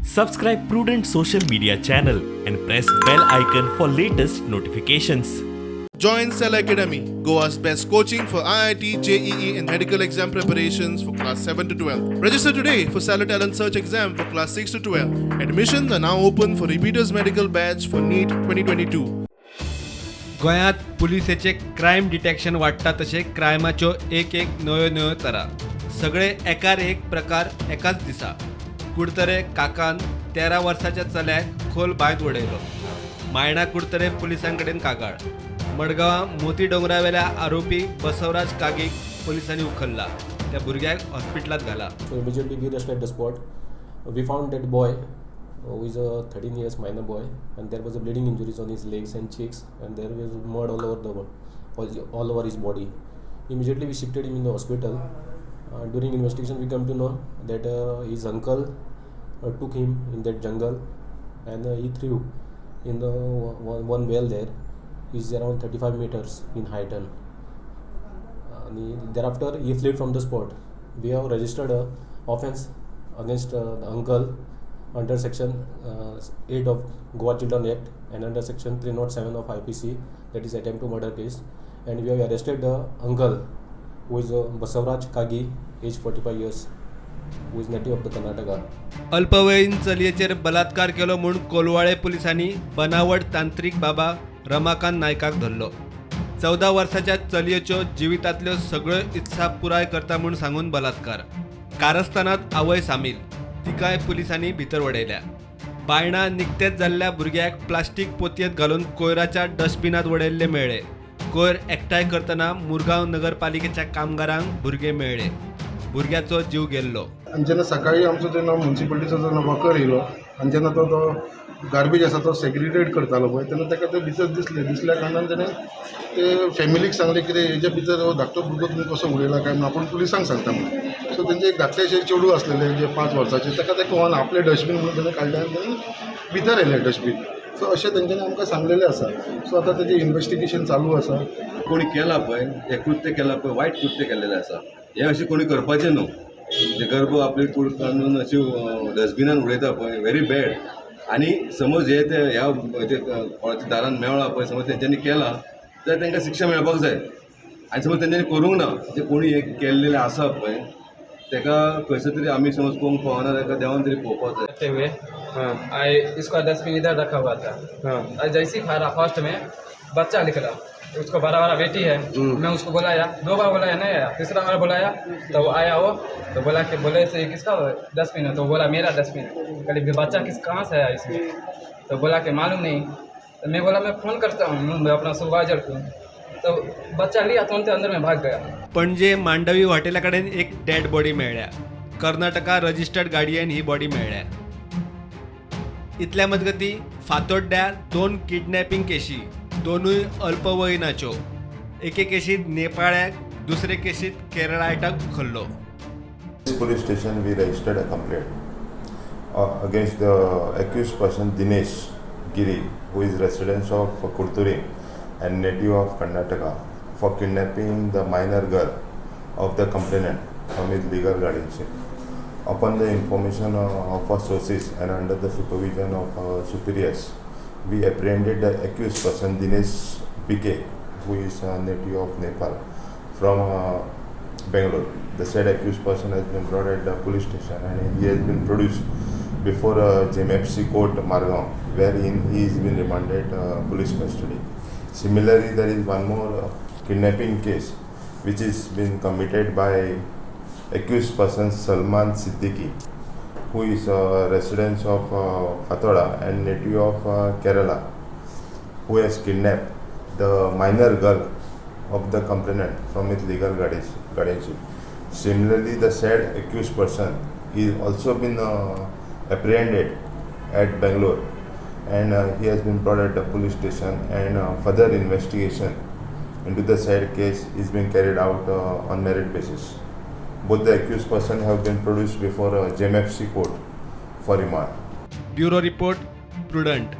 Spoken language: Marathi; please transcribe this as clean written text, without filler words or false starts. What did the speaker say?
Subscribe Prudent social media channel and press bell icon for latest notifications. Join Cell Academy, Goa's best coaching for IIT, JEE and medical exam preparations for class 7 to 12. Register today for Cell Talent Search exam for class 6 to 12. Admissions are now open for repeaters medical batch for NEET 2022. गोंयांत पुलिसेचे क्रायम डिटेक्शन वाडटा तशे क्रायमाच्यो एक नव्यो तरा सगळे एकार एक प्रकार एकाच दिसा कुडतरे काकान 13 वर्साच्या चल्याक खोल बांयत उडयलो. मायणा कुडतरे पुलिसां कडेन कागाळ. मडगांवां मोती डोंगरावेल्या आरोपी बसवराज कागीक पुलिसांनी उखल्ला. त्या भुरग्याक हॉस्पिटलांत घाला. So immediately we rushed at the spot. We found that boy who is a 13 years minor boy, and there was a bleeding injuries on his legs and cheeks, and there was mud all over his body. Immediately we shifted him in the hospital. During investigation we come to know that his uncle took him in that jungle and he threw in the one well there. Is around 35 meters in height, and thereafter he fled from the spot. We have registered a offence against the uncle under section 8 of Goa Children Act and under section 307 of IPC, that is attempt to murder case, and we have arrested the uncle who is Basavraj Kagi, age 45 years, who is native of the Karnataka. अल्पवयीन चलयेचेर बलात्कार केलो म्हूण कोलवाळे पुलिसांनी बनावट तांत्रीक बाबा रमाकांत नायकाक धरलो. 14 वर्साच्या चलयेच्यो जिवितांतल्यो सगळ्यो इत्सा पुराय करता म्हूण सांगून बलात्कार. कारस्थानात आवय सामील, तिकाय पुलिसांनी भितर वडयल्या. बायणा निकतेच जाल्ल्या भुरग्याक प्लास्टीक पोतयेंत घालून कोयराच्या डस्टबिनांत वडयल्ले मेळ्ळे. कोयर एकठांय करतना मुरगांव नगरपालिकेच्या कामगारांक भुरगे मेळ्ळे. भुरग्याचो जीव गेल्लो. आणि जेन्ना सकाळी आमचो जेन्ना म्युन्सिपालिटीचो जेन्ना वर्कर येयलो आनी जेन्ना तो गार्बेज आसा तो सेग्रिगेट करतालो पळय तेन्ना ताका ते भितर दिसल्या कारणान तेणें ते फॅमिलीक सांगलें कितें हेजे भितर धाकटो भुरगो तुमी कसो उडयला काय म्हणून आपूण पुलिसांक सांगता म्हणून. सो तेंचे एक धाकटेशे चेडूं आसलेले जे 5 वर्साचे ताका ते कळना आपले डस्टबीन म्हणून तेणें काडलें आनी तेणें भितर येयलें डस्टबीन. सो अशें तेंच्यांनी आमकां सांगलेलें आसा. सो आतां तेजें इन्वेस्टिगेशन चालू आसा. कोणी केला पळय हे कृत्य केला पळय वायट कृत्य केल्लेलें आसा. हे अशें कोणी करपाचें न्हू. जे गर्भ आपली कूड काडून अशी डस्टबिनान उडयता पळय व्हेरी बॅड. आनी समज हे ते ह्या कोणाच्या दारान मेळ्ळा पळय समज तेंच्यांनी केला जाल्यार तांकां शिक्षा मेळपाक जाय. आनी समज तेंच्यांनी करूंक ना जे कोणी हे केल्लेले आसा पळय तेका खंयसर तरी आमी समज पळोवंक पावना ताका देवान तरी पळोवपाक जाय. करते हुए आए इसका डस्टबिन इधर रखा हुआ था. जैसे ही खा रहा फर्स्ट में बच्चा निकला, उसको बड़ा वाला बेटी है. मैं उसको बुलाया, 2 बार बुलाया नहीं आया. तीसरा बार बुलाया तो वो आया. वो तो बोला कि बोले से किसका डस्टबिन है, तो बोला मेरा डस्टबिन है. कभी बच्चा कहाँ से आया इसमें, तो बोला कि मालूम नहीं. तो मैं बोला मैं फ़ोन करता हूँ मैं अपना सुपरवाइजर को. तो बच्चा लिया तो उनके अंदर में भाग गया. पणजे मांडवी हॉटेला कडेन एक डेड बॉडी मेळ्ळ्या. कर्नाटका रजिस्टर्ड गाडयेन ही बॉडी मेळ्ळ्या. इतल्या मजगती फातोड्ड्या 2 किडनॅपिंग केशी, दोनूय अल्पवयीनाच्यो. एके केशीत नेपाळ्याक, दुसरे केशीत केरळायटाक उखल्लो. Police station we registered a complaint against the accused person Dinesh Giri, who is resident of Kurturi and native of Karnataka, for kidnapping the minor girl of the complainant from his legal guardianship. Upon the information of our sources and under the supervision of our superiors, we apprehended the accused person Dinesh PK, who is a native of Nepal, from Bangalore. The said accused person has been brought at the police station and he has been produced before JMFC court Margaon, wherein he is been remanded police custody. Similarly, there is one more kidnapping case which is been committed by accused person Salman Siddiqui, who is a resident of Fathoda and native of Kerala, who has kidnapped the minor girl of the complainant from its legal guardianship. Similarly, the said accused person is also been apprehended at Bangalore and he has been brought at the police station and further investigation into the said case is being carried out on merit basis. Both the accused person have been produced before JMFC court for remand. Bureau report prudent.